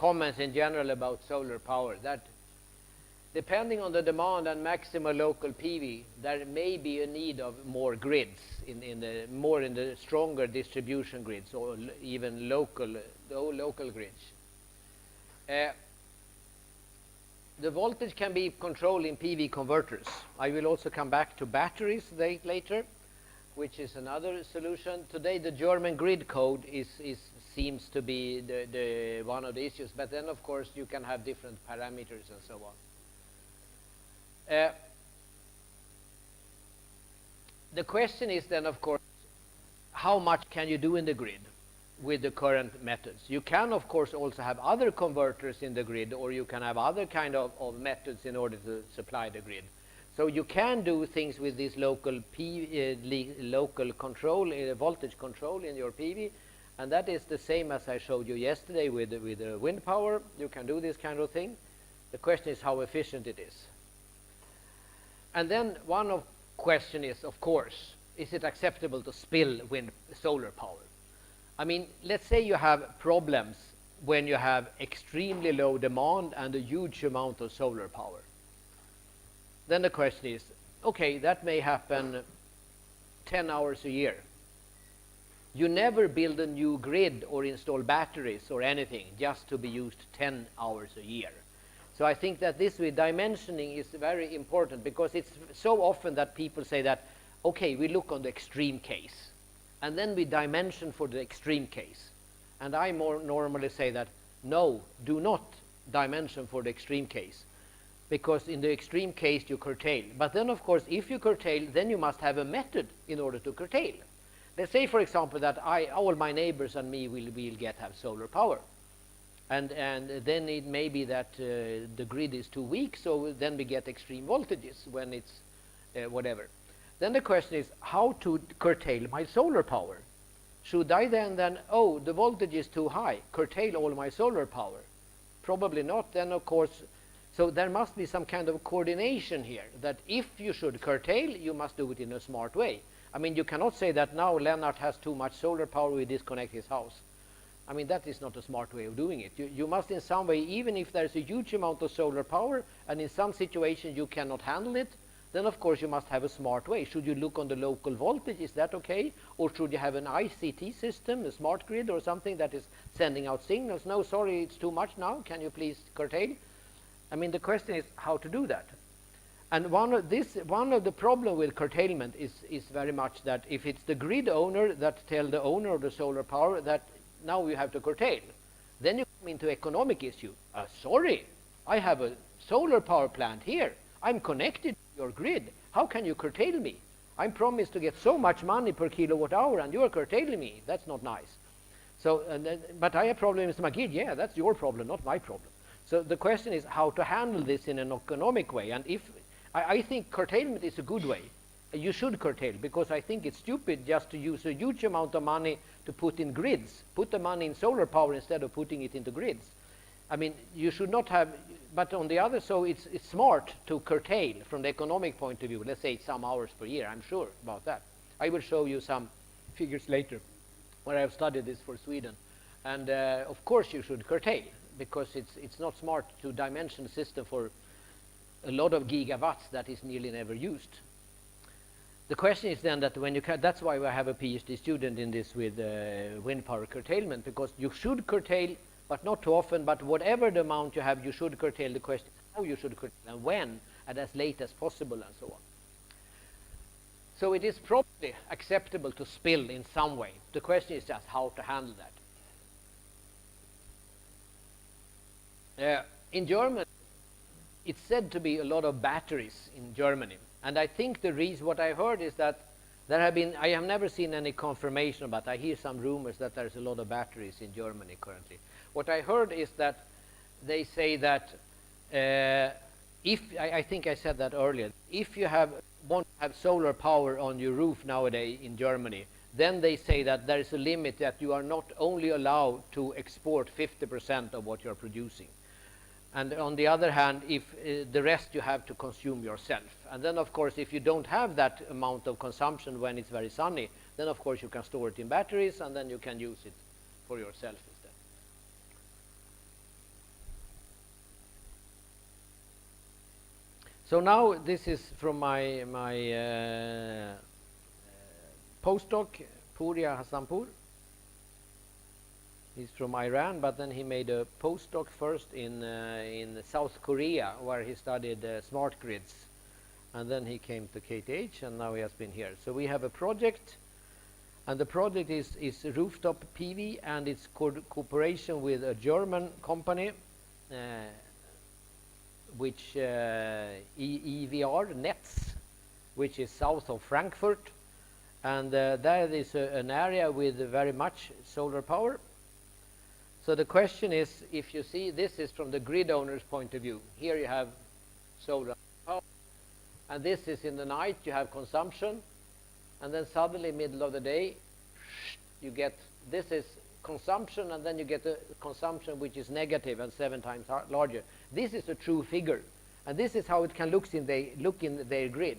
comments in general about solar power. That depending on the demand and maximum local PV, there may be a need of more grids in the stronger distribution grids, or even local grids. The voltage can be controlled in PV converters. I will also come back to batteries later, which is another solution. Today, the German grid code seems to be the one of the issues, but then of course you can have different parameters and so on. The question is then, of course, how much can you do in the grid with the current methods? You can, of course, also have other converters in the grid, or you can have other kind of methods in order to supply the grid. So you can do things with this local control, voltage control in your PV, and that is the same as I showed you yesterday with the wind power. You can do this kind of thing. The question is how efficient it is. And then one question is, of course, is it acceptable to spill solar power? I mean, let's say you have problems when you have extremely low demand and a huge amount of solar power. Then the question is, okay, that may happen 10 hours a year. You never build a new grid or install batteries or anything just to be used 10 hours a year. So I think that this with dimensioning is very important, because it's so often that people say that, okay, we look on the extreme case, and then we dimension for the extreme case. And I more normally say that, no, do not dimension for the extreme case, because in the extreme case you curtail. But then, of course, if you curtail, then you must have a method in order to curtail. Let's say, for example, that all my neighbors and me will have solar power. And then it may be that the grid is too weak, so then we get extreme voltages when it's whatever. Then the question is how to curtail my solar power. Should I then, oh, the voltage is too high, curtail all my solar power? Probably not. Then, of course, so there must be some kind of coordination here, that if you should curtail, you must do it in a smart way. I mean, you cannot say that now Lennart has too much solar power, we disconnect his house. I mean, that is not a smart way of doing it. You must in some way, even if there's a huge amount of solar power, and in some situations you cannot handle it, then of course you must have a smart way. Should you look on the local voltage, is that okay? Or should you have an ICT system, a smart grid or something that is sending out signals? No, sorry, it's too much now, can you please curtail? I mean, the question is how to do that. And one of the problem with curtailment is very much that if it's the grid owner that tell the owner of the solar power that now you have to curtail, then you come into economic issue. Sorry, I have a solar power plant here. I'm connected to your grid. How can you curtail me? I'm promised to get so much money per kilowatt hour, and you are curtailing me. That's not nice. So, but I have problems with my grid. Yeah, that's your problem, not my problem. So the question is how to handle this in an economic way. And if I think curtailment is a good way. You should curtail, because I think it's stupid just to use a huge amount of money to put in grids. Put the money in solar power instead of putting it into grids. I mean, you should not have, but on the other, so it's smart to curtail from the economic point of view. Let's say some hours per year, I'm sure about that. I will show you some figures later where I've studied this for Sweden. And of course you should curtail, because it's not smart to dimension the system for a lot of gigawatts that is nearly never used. The question is then that when you that's why we have a PhD student in this with wind power curtailment, because you should curtail, but not too often, but whatever the amount you have, you should curtail. The question is how you should curtail and when, and as late as possible, and so on. So it is probably acceptable to spill in some way. The question is just how to handle that. In Germany, it's said to be a lot of batteries in Germany. And I think the reason, what I heard is that there have been, I have never seen any confirmation, but I hear some rumors that there's a lot of batteries in Germany currently. What I heard is that they say that I think I said that earlier, if you want to have solar power on your roof nowadays in Germany, then they say that there is a limit that you are not only allowed to export 50% of what you're producing. And on the other hand, if the rest you have to consume yourself. And then, of course, if you don't have that amount of consumption when it's very sunny, then, of course, you can store it in batteries, and then you can use it for yourself So now this is from my postdoc, Puria Hasanpur. He's from Iran, but then he made a postdoc first in South Korea, where he studied smart grids, and then he came to KTH, and now he has been here. So we have a project, and the project is rooftop PV, and it's cooperation with a German company, which EVR Nets, which is south of Frankfurt, and that is an area with very much solar power. So the question is, if you see, this is from the grid owner's point of view. Here you have solar power, and this is in the night, you have consumption, and then suddenly, middle of the day, you get, this is consumption, and then you get a consumption which is negative and 7 times larger. This is a true figure, and this is how it can look in their grid.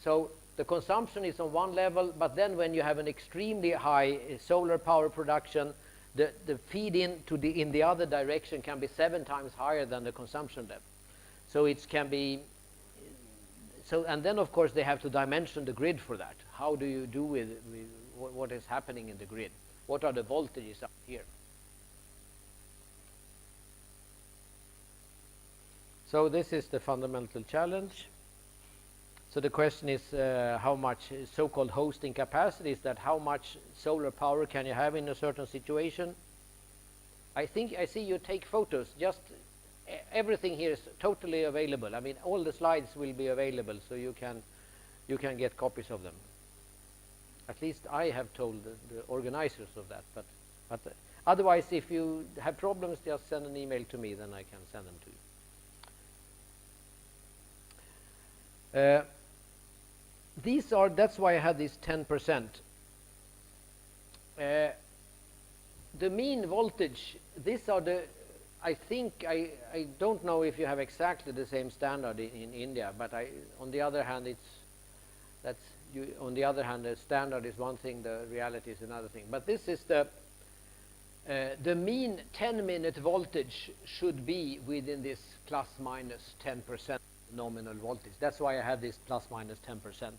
So the consumption is on one level, but then when you have an extremely high solar power production, the feed in the other direction can be 7 times higher than the consumption level. So it can be, so, and then of course they have to dimension the grid for that. How do you do with what is happening in the grid? What are the voltages up here? So this is the fundamental challenge. So the question is how much so-called hosting capacity is that, how much solar power can you have in a certain situation? I think I see you take photos. Just everything here is totally available. I mean, all the slides will be available, so you can get copies of them. At least I have told the organizers of that. But otherwise, if you have problems, just send an email to me, then I can send them to you. These are, that's why I had this 10%. The mean voltage, these are the, I think, I don't know if you have exactly the same standard in India, but on the other hand, on the other hand, the standard is one thing, the reality is another thing. But this is the mean 10-minute voltage should be within this plus minus 10% nominal voltage. That's why I have this plus minus 10%.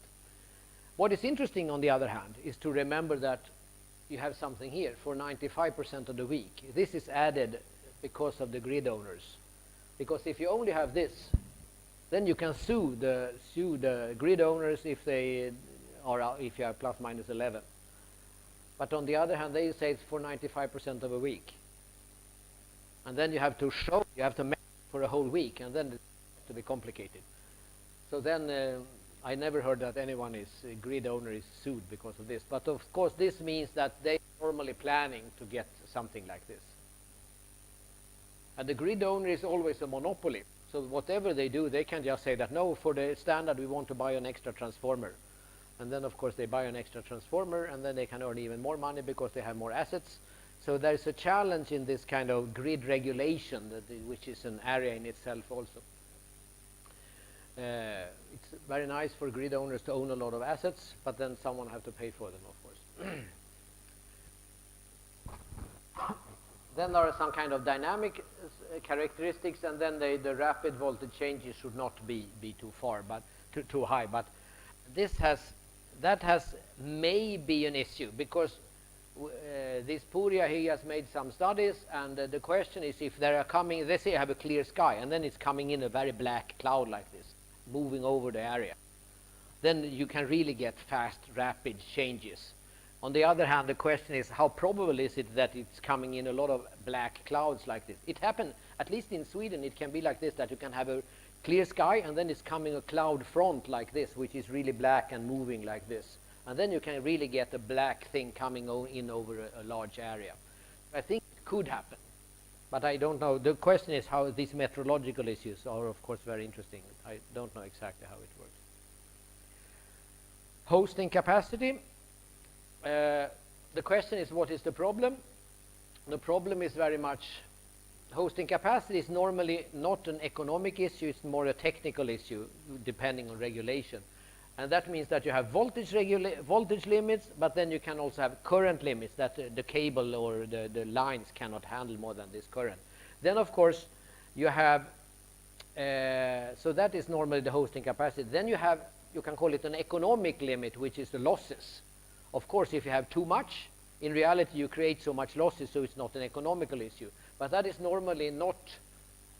What is interesting, on the other hand, is to remember that you have something here for 95% of the week. This is added because of the grid owners. Because if you only have this, then you can sue the grid owners if they are, if you have plus minus 11. But on the other hand, they say it's for 95% of a week. And then you have to show, you have to measure for a whole week, and then it's to be complicated. So then I never heard that anyone grid owner is sued because of this. But of course, this means that they are normally planning to get something like this. And the grid owner is always a monopoly. So whatever they do, they can just say that, no, for the standard, we want to buy an extra transformer. And then, of course, they buy an extra transformer, and then they can earn even more money because they have more assets. So there's a challenge in this kind of grid regulation, which is an area in itself also. It's very nice for grid owners to own a lot of assets, but then someone has to pay for them, of course. Then there are some kind of dynamic characteristics, and then the rapid voltage changes should not be too far, but too high. But that has maybe an issue, because this Puria, he has made some studies, and the question is, if they are coming, let's say you have a clear sky, and then it's coming in a very black cloud like this, moving over the area, then you can really get fast, rapid changes. On the other hand, the question is, how probable is it that it's coming in a lot of black clouds like this? It happened, at least in Sweden, it can be like this, that you can have a clear sky, and then it's coming a cloud front like this, which is really black and moving like this. And then you can really get a black thing coming in over a large area. I think it could happen, but I don't know. The question is how these meteorological issues are, of course, very interesting. I don't know exactly how it works. Hosting capacity. The question is, what is the problem? The problem is very much, hosting capacity is normally not an economic issue, it's more a technical issue, depending on regulation. And that means that you have voltage limits, but then you can also have current limits, that the cable or the lines cannot handle more than this current. Then, of course, you have So that is normally the hosting capacity. Then you can call it an economic limit, which is the losses. Of course, if you have too much, in reality you create so much losses, so it's not an economical issue. But that is normally not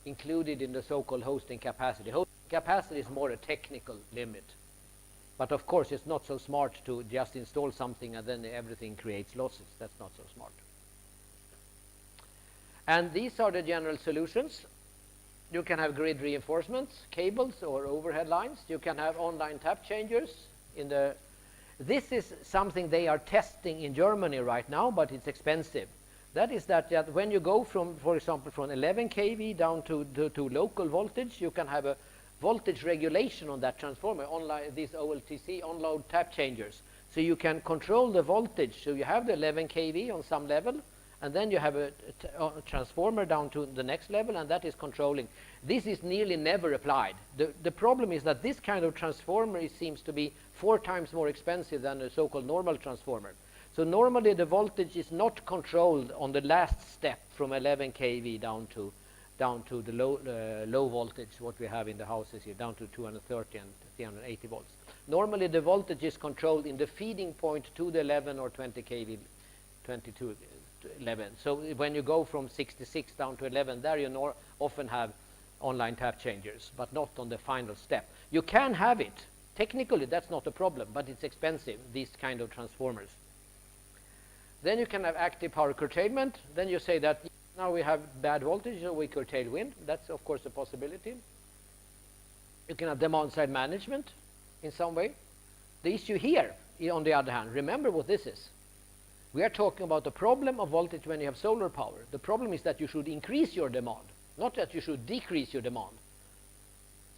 included in the so-called hosting capacity. Hosting capacity is more a technical limit. But of course, it's not so smart to just install something and then everything creates losses. That's not so smart. And these are the general solutions. You can have grid reinforcements, cables or overhead lines. You can have online tap changers. This is something they are testing in Germany right now, but it's expensive. That is that when you go from, for example, from 11 kV down to local voltage, you can have a voltage regulation on that transformer, these OLTC, on-load tap changers. So you can control the voltage. So you have the 11 kV on some level, and then you have a transformer down to the next level, and that is controlling. This is nearly never applied. The problem is that this kind of transformer seems to be 4 times more expensive than a so-called normal transformer. So normally the voltage is not controlled on the last step from 11 kV down to the low voltage, what we have in the houses here, down to 230 and 380 volts. Normally the voltage is controlled in the feeding point to the 11 or 20 kV, 22 to 11. So when you go from 66 down to 11, there you often have online tap changers, but not on the final step. You can have it. Technically, that's not a problem, but it's expensive, these kind of transformers. Then you can have active power curtailment. Then you say that now we have bad voltage, so we curtail wind. That's, of course, a possibility. You can have demand-side management in some way. The issue here, on the other hand, remember what this is. We are talking about the problem of voltage when you have solar power. The problem is that you should increase your demand, not that you should decrease your demand.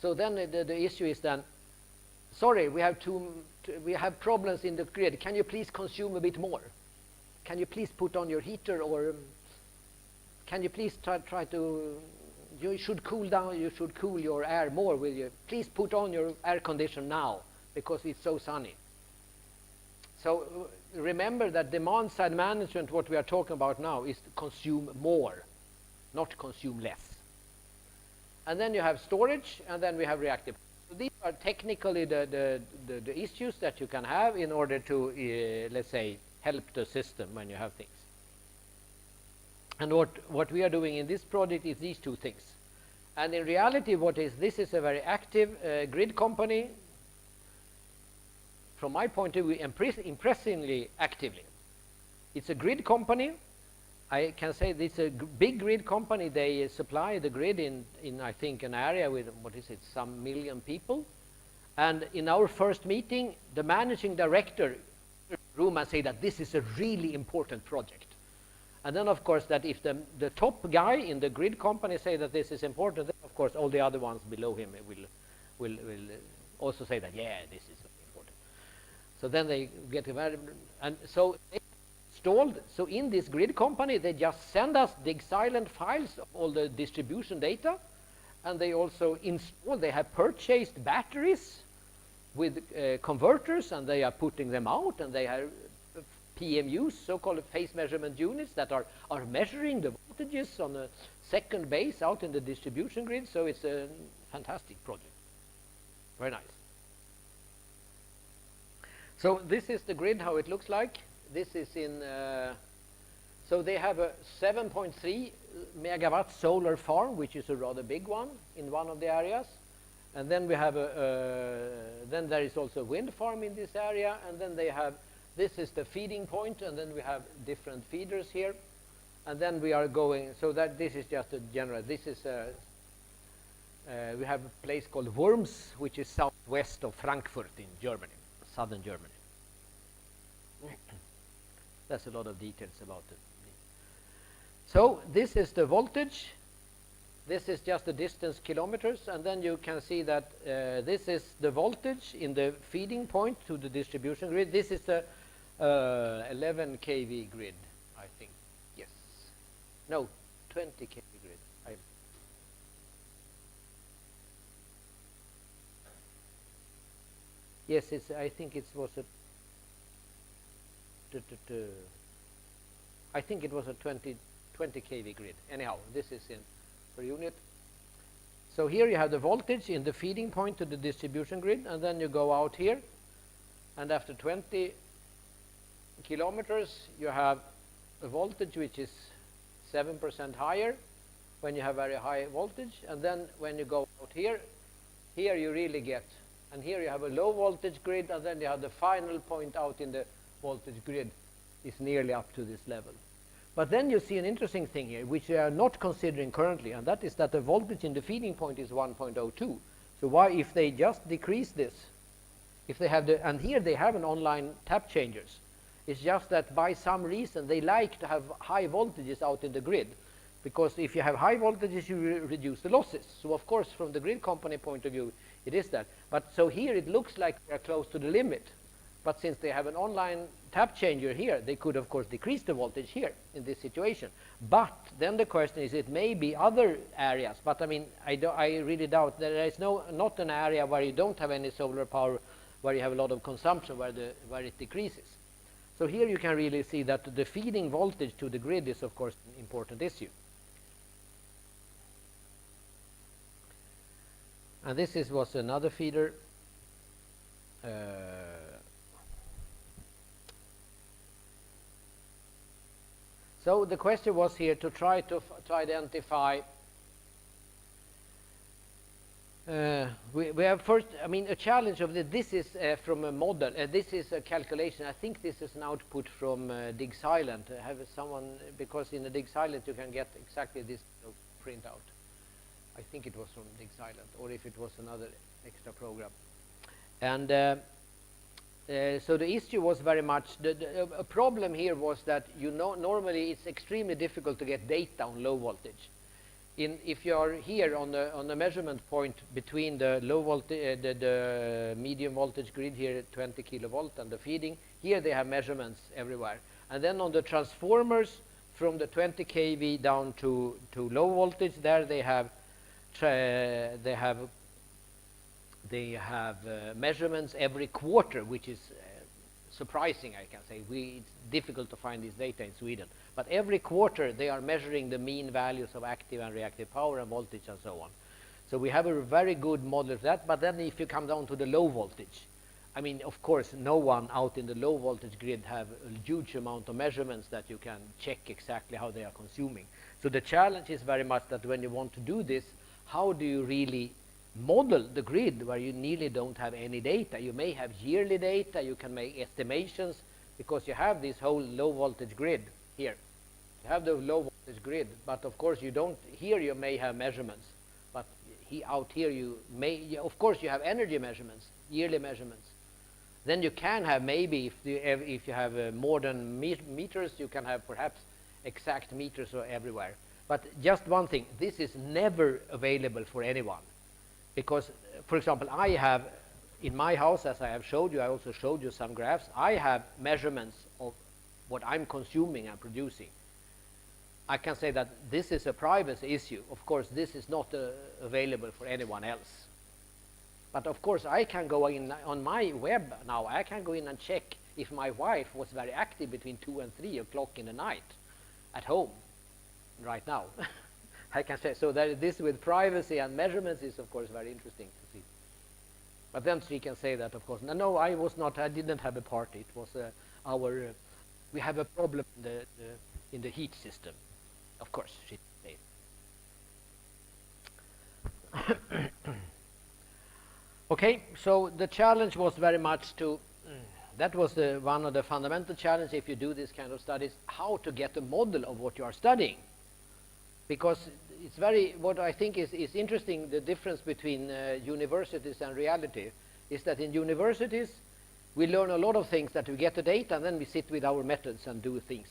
So then the issue is then, sorry, we have problems in the grid. Can you please consume a bit more? Can you please put on your heater, or can you please try to, you should cool down, you should cool your air more, will you? Please put on your air conditioner now, because it's so sunny. So remember that demand-side management, what we are talking about now, is to consume more, not consume less. And then you have storage, and then we have reactive. So these are technically the issues that you can have in order to, let's say, help the system when you have things. And what we are doing in this project is these two things. And in reality, this is a very active grid company. From my point of view, impressively actively. It's a grid company. I can say this is a big grid company. They supply the grid in I think, an area with, some million people. And in our first meeting, the managing director room and say that this is a really important project. And then, of course, that if the top guy in the grid company say that this is important, then, of course, all the other ones below him will also say that, yeah, this is important. So then they get very, and so they installed. So in this grid company, they just send us the silent files of all the distribution data, and they also install. They have purchased batteries with converters, and they are putting them out, and they have PMUs, so-called phase measurement units, that are measuring the voltages on a second base out in the distribution grid. So it's a fantastic project. Very nice. So this is the grid, how it looks like. This is in, so they have a 7.3 megawatt solar farm, which is a rather big one in one of the areas. And then we have then there is also a wind farm in this area, and then they have, this is the feeding point, and then we have different feeders here, and then we are going, so that this is just a general, this is we have a place called Worms, which is southwest of Frankfurt in Germany, southern Germany. That's a lot of details about it. So this is the voltage. This is just the distance kilometers, and then you can see that this is the voltage in the feeding point to the distribution grid. This is the 11 kV grid, I think. Yes. No, 20 kV grid. Yes, I think it was a. I think it was a 20 kV grid. Anyhow, this is in per unit. So here you have the voltage in the feeding point to the distribution grid, and then you go out here, and after 20 kilometers you have a voltage which is 7% higher when you have very high voltage, and then when you go out here, here you really get, and here you have a low voltage grid, and then you have the final point out in the voltage grid is nearly up to this level. But then you see an interesting thing here, which we are not considering currently, and that is that the voltage in the feeding point is 1.02. So why, if they just decrease this, if they have the, and here they have an online tap changers, it's just that by some reason they like to have high voltages out in the grid, because if you have high voltages you reduce the losses. So of course from the grid company point of view it is that. But so here it looks like they are close to the limit. But since they have an online tap changer here, they could of course decrease the voltage here in this situation. But then the question is, it may be other areas. But I mean, I really doubt that there is not an area where you don't have any solar power, where you have a lot of consumption, where it decreases. So here you can really see that the feeding voltage to the grid is of course an important issue. And this was another feeder. So the question was here to try to identify. We have first, I mean, a challenge of this is from a model. This is a calculation. I think this is an output from Dig Silent. Have someone, because in the Dig Silent you can get exactly this printout. I think it was from Dig Silent, or if it was another extra program. And so the issue was very much, a problem here was that, you know, normally it's extremely difficult to get data on low voltage. If you are here on the measurement point between the low voltage, the medium voltage grid here at 20 kilovolt and the feeding, here they have measurements everywhere. And then on the transformers from the 20 kV down to low voltage, there they have measurements every quarter, which is surprising, I can say. It's difficult to find this data in Sweden. But every quarter they are measuring the mean values of active and reactive power and voltage and so on. So we have a very good model for that. But then if you come down to the low voltage, I mean, of course, no one out in the low voltage grid have a huge amount of measurements that you can check exactly how they are consuming. So the challenge is very much that when you want to do this, how do you really model the grid where you nearly don't have any data? You may have yearly data, you can make estimations, because you have this whole low voltage grid here. You have the low voltage grid, but of course you don't, here you may have measurements, but out here you may, of course you have energy measurements, yearly measurements. Then you can have, maybe if you have more than meters, you can have perhaps exact meters everywhere. But just one thing, this is never available for anyone. Because, for example, I have, in my house, as I have showed you, I also showed you some graphs, I have measurements of what I'm consuming and producing. I can say that this is a privacy issue. Of course, this is not available for anyone else. But of course, I can go in on my web now, I can go in and check if my wife was very active between 2 and 3 o'clock in the night at home right now. I can say, so that this with privacy and measurements is of course very interesting to see. But then she can say that, of course, no, I didn't have a party. It was we have a problem in the heat system. Of course, she said. Okay, so the challenge was very much to, that was one of the fundamental challenges if you do this kind of studies, how to get a model of what you are studying. Because it's what I think is interesting, the difference between universities and reality, is that in universities, we learn a lot of things that we get the data, and then we sit with our methods and do things.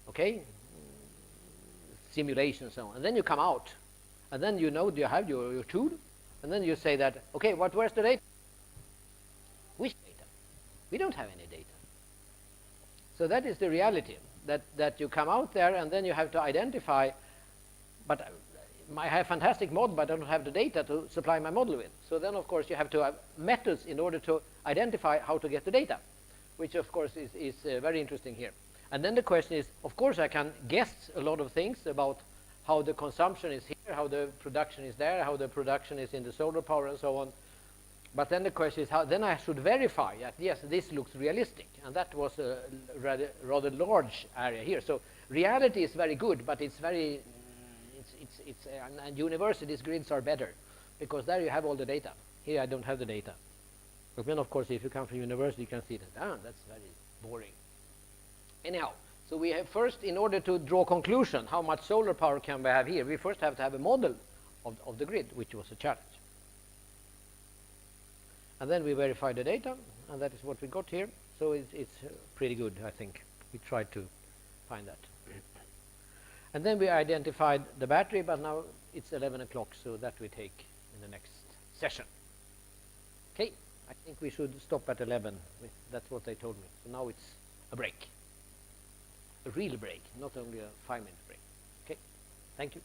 Okay? Simulations and so on. And then you come out, and then you have your tool, and then you say that, okay, where's the data? Which data? We don't have any data. So that is the reality. That you come out there and then you have to identify, but I have fantastic model, but I don't have the data to supply my model with. So then, of course, you have to have methods in order to identify how to get the data, which, of course, is very interesting here. And then the question is, of course, I can guess a lot of things about how the consumption is here how the production is there, how the production is in the solar power and so on. But then the question is how, then I should verify that, yes, this looks realistic. And that was a rather large area here. So reality is very good, but it's very, and universities' grids are better because there you have all the data. Here I don't have the data. But then, of course, if you come from university, you can see that, that's very boring. Anyhow, so we have first, in order to draw conclusion, how much solar power can we have here, we first have to have a model of the grid, which was a challenge. And then we verify the data, and that is what we got here. So it's pretty good, I think. We tried to find that. And then we identified the battery, but now it's 11 o'clock, so that we take in the next session. Okay, I think we should stop at 11. That's what they told me. So now it's a break. A real break, not only a 5-minute break. Okay, thank you.